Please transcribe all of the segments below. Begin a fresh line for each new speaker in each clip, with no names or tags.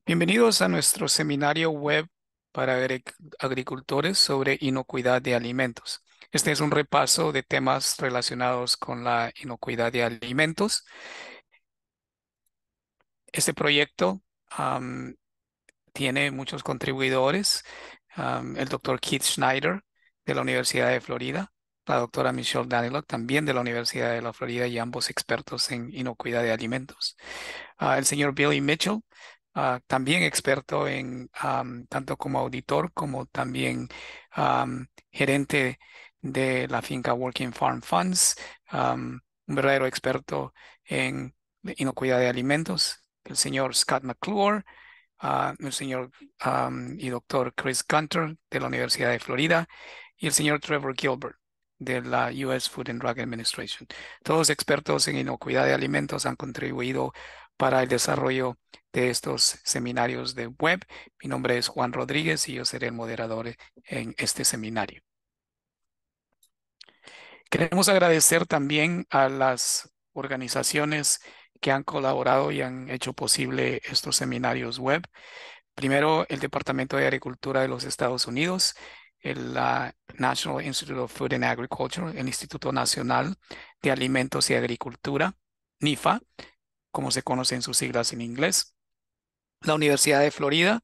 Bienvenidos a nuestro seminario web para agricultores sobre inocuidad de alimentos. Este es un repaso de temas relacionados con la inocuidad de alimentos. Este proyecto tiene muchos contribuidores. El doctor Keith Schneider de la Universidad de Florida, la doctora Michelle Daniluk también de la Universidad de la Florida y ambos expertos en inocuidad de alimentos. El señor Billy Mitchell, también experto en tanto como auditor como también gerente de la finca Working Farm Funds, un verdadero experto en inocuidad de alimentos. El señor Scott McClure, el señor y doctor Chris Gunter de la Universidad de Florida y el señor Trevor Gilbert de la US Food and Drug Administration. Todos expertos en inocuidad de alimentos han contribuido para el desarrollo de estos seminarios de web. Mi nombre es Juan Rodríguez y yo seré el moderador en este seminario. Queremos agradecer también a las organizaciones que han colaborado y han hecho posible estos seminarios web. Primero, el Departamento de Agricultura de los Estados Unidos, la National Institute of Food and Agriculture, el Instituto Nacional de Alimentos y Agricultura, NIFA, como se conocen sus siglas en inglés, la Universidad de Florida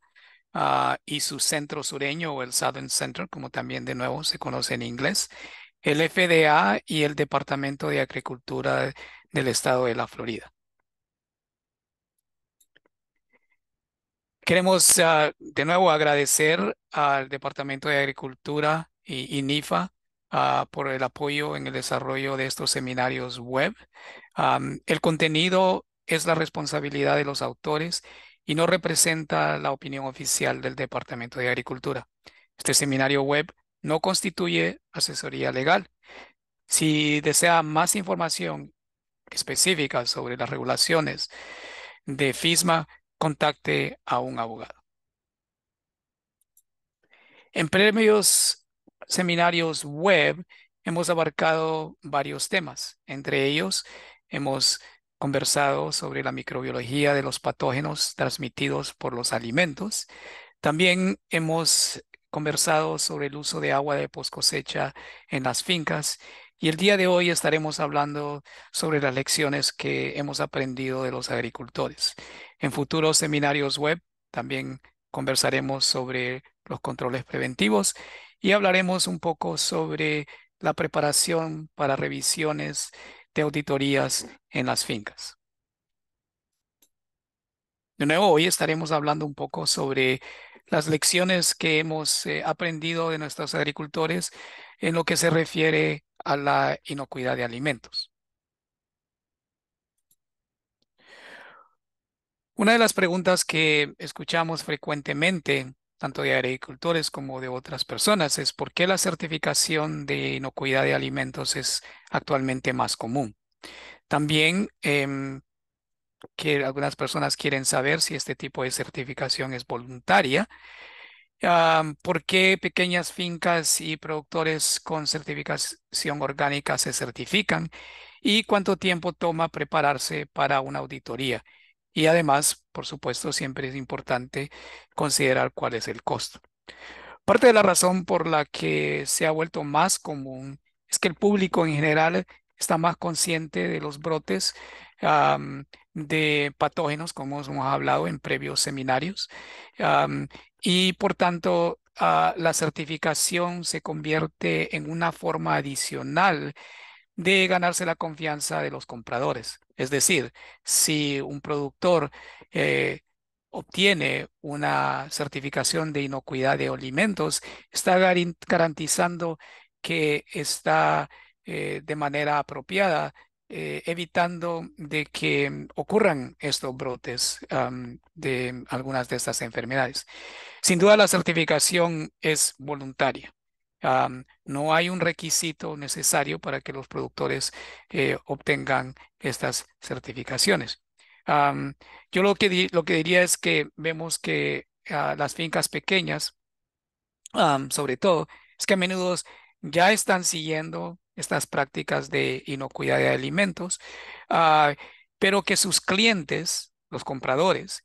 y su centro sureño o el Southern Center, como también de nuevo se conoce en inglés, el FDA y el Departamento de Agricultura del Estado de la Florida. Queremos de nuevo agradecer al Departamento de Agricultura y NIFA por el apoyo en el desarrollo de estos seminarios web. El contenido es la responsabilidad de los autores y no representa la opinión oficial del Departamento de Agricultura. Este seminario web no constituye asesoría legal. Si desea más información específica sobre las regulaciones de FISMA, contacte a un abogado. En premios seminarios web hemos abarcado varios temas. Entre ellos, hemos conversado sobre la microbiología de los patógenos transmitidos por los alimentos. También hemos conversado sobre el uso de agua de post cosecha en las fincas. Y el día de hoy estaremos hablando sobre las lecciones que hemos aprendido de los agricultores. En futuros seminarios web también conversaremos sobre los controles preventivos y hablaremos un poco sobre la preparación para revisiones de auditorías en las fincas. De nuevo, hoy estaremos hablando un poco sobre las lecciones que hemos aprendido de nuestros agricultores en lo que se refiere a la inocuidad de alimentos. Una de las preguntas que escuchamos frecuentemente, tanto de agricultores como de otras personas, es ¿por qué la certificación de inocuidad de alimentos es actualmente más común? También que algunas personas quieren saber si este tipo de certificación es voluntaria. ¿Por qué pequeñas fincas y productores con certificación orgánica se certifican? ¿Y cuánto tiempo toma prepararse para una auditoría? Y además, por supuesto, siempre es importante considerar cuál es el costo. Parte de la razón por la que se ha vuelto más común es que el público en general está más consciente de los brotes de patógenos, como hemos hablado en previos seminarios, am, y por tanto la certificación se convierte en una forma adicional de ganarse la confianza de los compradores. Es decir, si un productor eh, obtiene una certificación de inocuidad de alimentos, está garantizando que está de manera apropiada, evitando de que ocurran estos brotes de algunas de estas enfermedades. Sin duda, la certificación es voluntaria. No hay un requisito necesario para que los productores obtengan estas certificaciones. Am, yo lo que diría es que vemos que las fincas pequeñas, sobre todo, es que a menudo ya están siguiendo estas prácticas de inocuidad de alimentos, ah, pero que sus clientes, los compradores,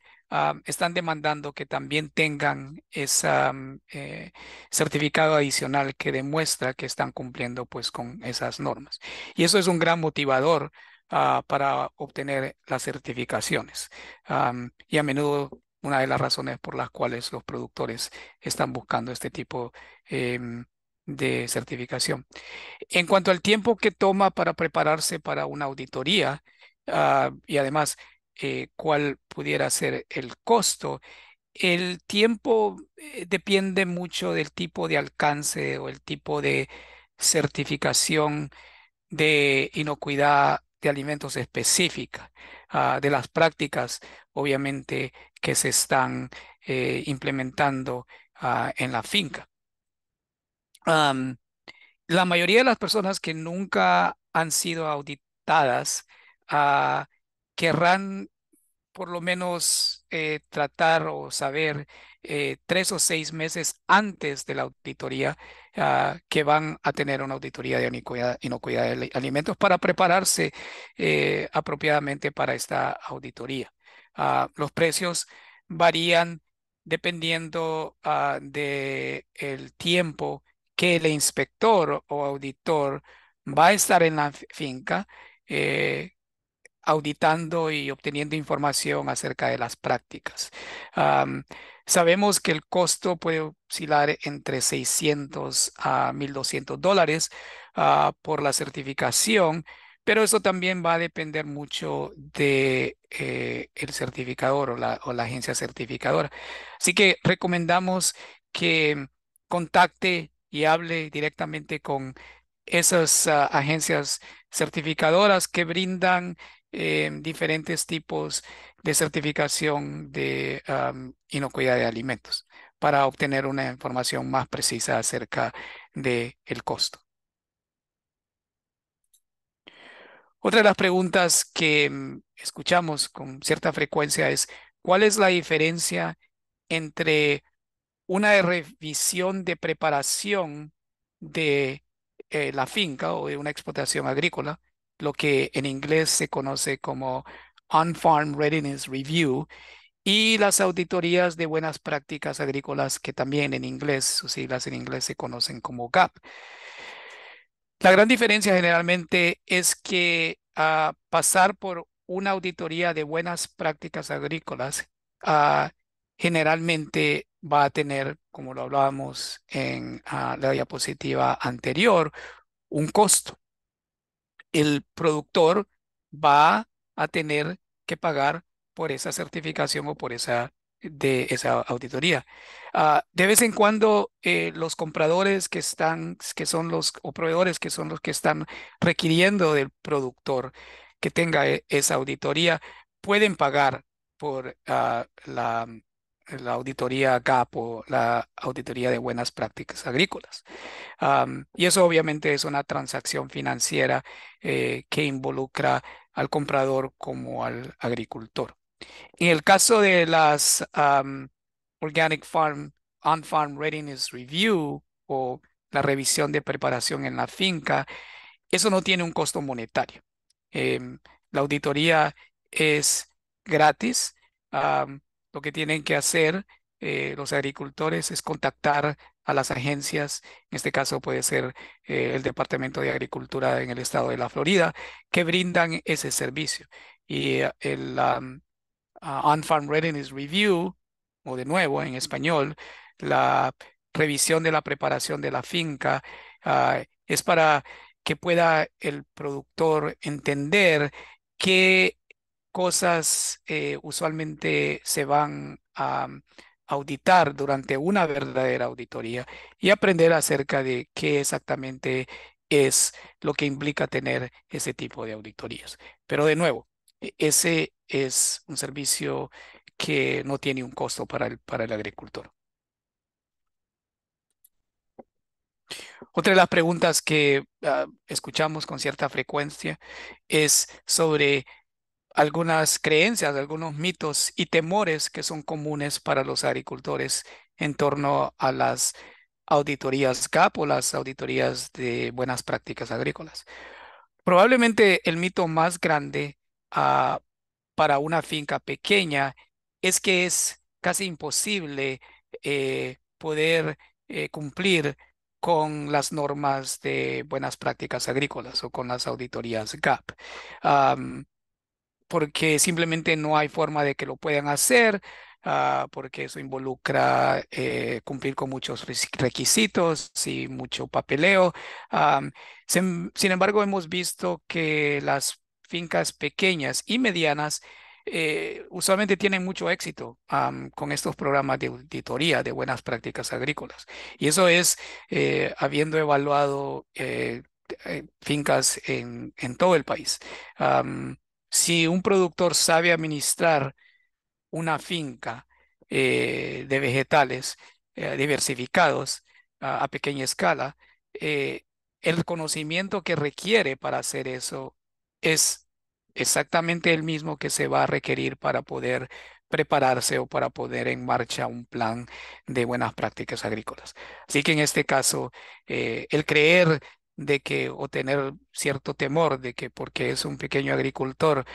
están demandando que también tengan ese certificado adicional que demuestra que están cumpliendo pues con esas normas. Y eso es un gran motivador para obtener las certificaciones. Y a menudo una de las razones por las cuales los productores están buscando este tipo de certificación. En cuanto al tiempo que toma para prepararse para una auditoría, y además cuál pudiera ser el costo, el tiempo depende mucho del tipo de alcance o el tipo de certificación de inocuidad de alimentos específica, de las prácticas, obviamente, que se están implementando en la finca. Am, la mayoría de las personas que nunca han sido auditadas ah, querrán por lo menos tratar o saber 3 o 6 meses antes de la auditoría que van a tener una auditoría de inocuidad de alimentos para prepararse apropiadamente para esta auditoría. Los precios varían dependiendo de el tiempo que el inspector o auditor va a estar en la finca. Auditando y obteniendo información acerca de las prácticas. Am, Sabemos que el costo puede oscilar entre 600 a $1,200 por la certificación, pero eso también va a depender mucho de el certificador o la agencia certificadora. Así que recomendamos que contacte y hable directamente con esas agencias certificadoras que brindan diferentes tipos de certificación de inocuidad de alimentos para obtener una información más precisa acerca de el costo. Otra de las preguntas que escuchamos con cierta frecuencia es, ¿cuál es la diferencia entre una revisión de preparación de la finca o de una explotación agrícola, lo que en inglés se conoce como On-Farm Readiness Review, y las auditorías de buenas prácticas agrícolas, que también en inglés, sus siglas en inglés se conocen como GAP? La gran diferencia generalmente es que pasar por una auditoría de buenas prácticas agrícolas ah, generalmente va a tener, como lo hablábamos en la diapositiva anterior, un costo. El productor va a tener que pagar por esa certificación o por esa auditoría. De vez en cuando los compradores que son o proveedores que son los que están requiriendo del productor que tenga esa auditoría, pueden pagar por la auditoría GAP o la auditoría de buenas prácticas agrícolas. Y eso obviamente es una transacción financiera que involucra al comprador como al agricultor. En el caso de las Organic Farm On-Farm Readiness Review o la revisión de preparación en la finca, eso no tiene un costo monetario. La auditoría es gratis. Lo que tienen que hacer los agricultores es contactar a las agencias, en este caso puede ser el Departamento de Agricultura en el estado de la Florida, que brindan ese servicio. Y el On-Farm Readiness Review, o de nuevo en español, la revisión de la preparación de la finca, es para que pueda el productor entender qué cosas usualmente se van a auditar durante una verdadera auditoría y aprender acerca de qué exactamente es lo que implica tener ese tipo de auditorías. Pero de nuevo, ese es un servicio que no tiene un costo para el agricultor. Otra de las preguntas que escuchamos con cierta frecuencia es sobre algunas creencias, algunos mitos y temores que son comunes para los agricultores en torno a las auditorías GAP o las auditorías de buenas prácticas agrícolas. Probablemente el mito más grande para una finca pequeña es que es casi imposible poder cumplir con las normas de buenas prácticas agrícolas o con las auditorías GAP. Porque simplemente no hay forma de que lo puedan hacer, porque eso involucra cumplir con muchos requisitos y mucho papeleo. Am, sin embargo, hemos visto que las fincas pequeñas y medianas usualmente tienen mucho éxito con estos programas de auditoría de buenas prácticas agrícolas. Y eso es habiendo evaluado fincas en todo el país. Si un productor sabe administrar una finca de vegetales diversificados a pequeña escala, eh, el conocimiento que requiere para hacer eso es exactamente el mismo que se va a requerir para poder prepararse o para poner en marcha un plan de buenas prácticas agrícolas. Así que en este caso, el creer de que o tener cierto temor de que porque es un pequeño agricultor,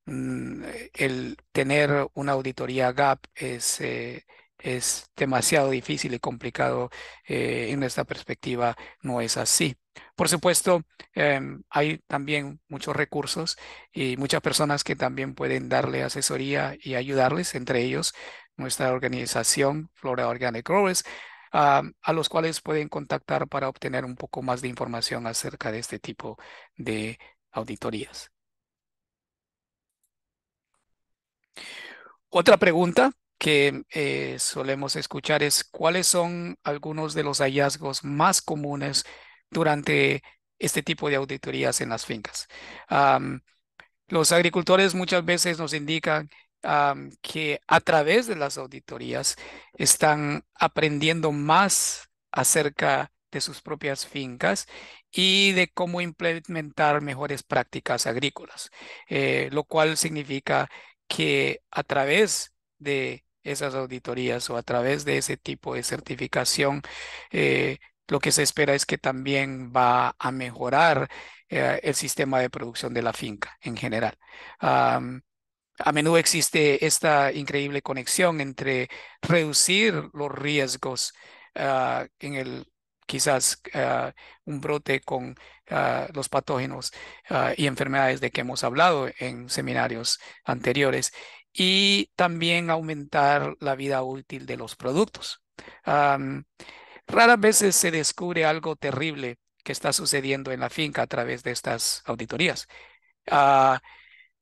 el tener una auditoría GAP es demasiado difícil y complicado. En esta perspectiva no es así. Por supuesto, hay también muchos recursos y muchas personas que también pueden darle asesoría y ayudarles, entre ellos nuestra organización Flora Organic Growers, a los cuales pueden contactar para obtener un poco más de información acerca de este tipo de auditorías. Otra pregunta que solemos escuchar es ¿cuáles son algunos de los hallazgos más comunes durante este tipo de auditorías en las fincas? Los agricultores muchas veces nos indican que a través de las auditorías están aprendiendo más acerca de sus propias fincas y de cómo implementar mejores prácticas agrícolas, lo cual significa que a través de esas auditorías o a través de ese tipo de certificación, lo que se espera es que también va a mejorar el sistema de producción de la finca en general. Am, a menudo existe esta increíble conexión entre reducir los riesgos en el quizás un brote con los patógenos y enfermedades de que hemos hablado en seminarios anteriores y también aumentar la vida útil de los productos. Am, Raras veces se descubre algo terrible que está sucediendo en la finca a través de estas auditorías. Ah,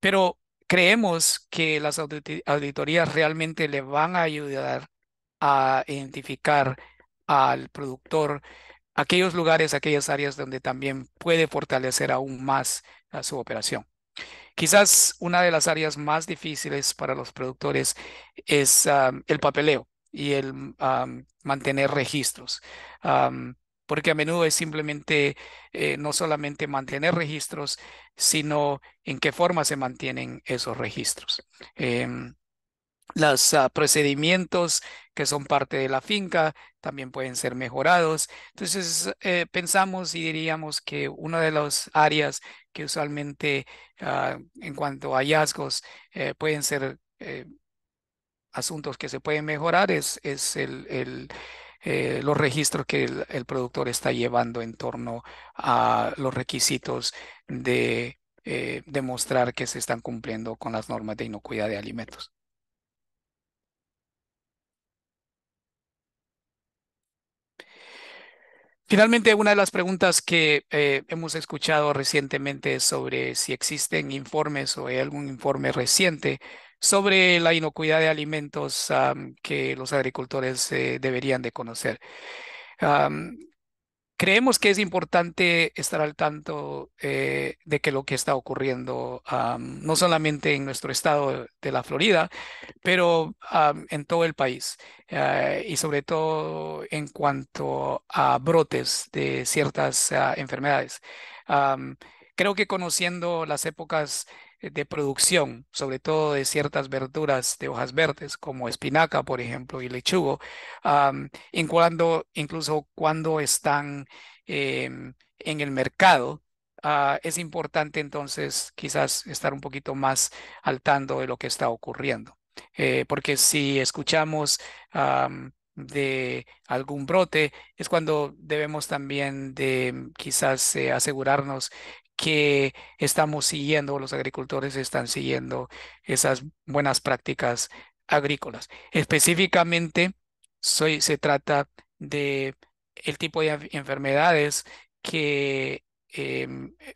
pero creemos que las auditorías realmente le van a ayudar a identificar al productor aquellos lugares, aquellas áreas donde también puede fortalecer aún más su operación. Quizás una de las áreas más difíciles para los productores es el papeleo y el mantener registros. Am, Porque a menudo es simplemente no solamente mantener registros, sino en qué forma se mantienen esos registros. Em, los procedimientos que son parte de la finca también pueden ser mejorados. Entonces, pensamos y diríamos que una de las áreas que usualmente en cuanto a hallazgos pueden ser asuntos que se pueden mejorar es los registros que el productor está llevando en torno a los requisitos de demostrar que se están cumpliendo con las normas de inocuidad de alimentos. Finalmente, una de las preguntas que hemos escuchado recientemente es sobre si existen informes o hay algún informe reciente sobre la inocuidad de alimentos que los agricultores deberían de conocer. Am, Creemos que es importante estar al tanto de que lo que está ocurriendo, no solamente en nuestro estado de la Florida, pero en todo el país, y sobre todo en cuanto a brotes de ciertas enfermedades. Am, Creo que conociendo las épocas de producción, sobre todo de ciertas verduras de hojas verdes, como espinaca, por ejemplo, y lechugo, en cuando, incluso cuando están en el mercado, es importante entonces quizás estar un poquito más al tanto de lo que está ocurriendo. porque si escuchamos de algún brote, es cuando debemos también de quizás asegurarnos que estamos siguiendo, los agricultores están siguiendo esas buenas prácticas agrícolas. Específicamente, se trata de el tipo de enfermedades que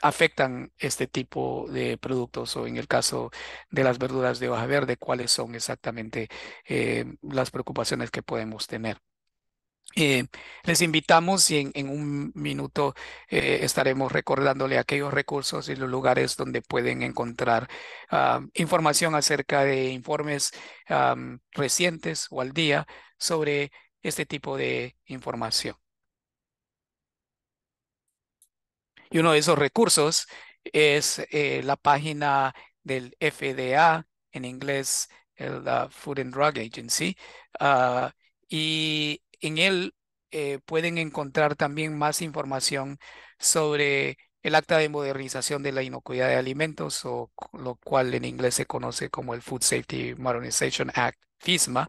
afectan este tipo de productos o en el caso de las verduras de hoja verde, cuáles son exactamente las preocupaciones que podemos tener. Eh, Les invitamos y en un minuto estaremos recordándole aquellos recursos y los lugares donde pueden encontrar información acerca de informes recientes o al día sobre este tipo de información. Y uno de esos recursos es la página del FDA, en inglés, el Food and Drug Agency. ah, y en él pueden encontrar también más información sobre el Acta de Modernización de la Inocuidad de Alimentos, lo cual en inglés se conoce como el Food Safety Modernization Act, FISMA.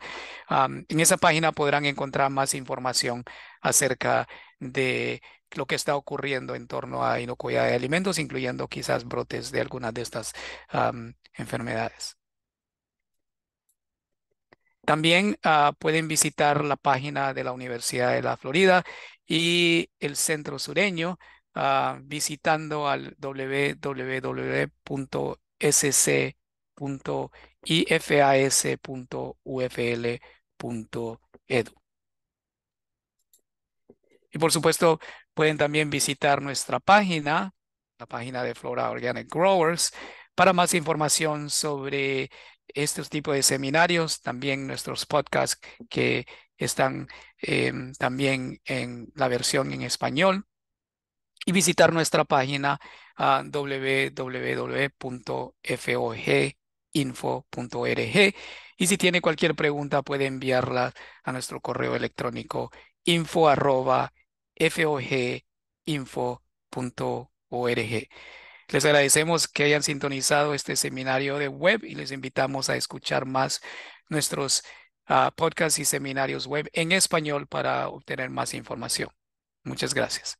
En esa página podrán encontrar más información acerca de lo que está ocurriendo en torno a inocuidad de alimentos, incluyendo quizás brotes de algunas de estas enfermedades. También pueden visitar la página de la Universidad de la Florida y el Centro Sureño, visitando al www.sc.ifas.ufl.edu. Y por supuesto, pueden también visitar nuestra página, la página de Flora Organic Growers, para más información sobre estos tipos de seminarios, también nuestros podcasts que están también en la versión en español y visitar nuestra página www.foginfo.org. Y si tiene cualquier pregunta, puede enviarla a nuestro correo electrónico info@foginfo.org. Les agradecemos que hayan sintonizado este seminario de web y les invitamos a escuchar más nuestros podcasts y seminarios web en español para obtener más información. Muchas gracias.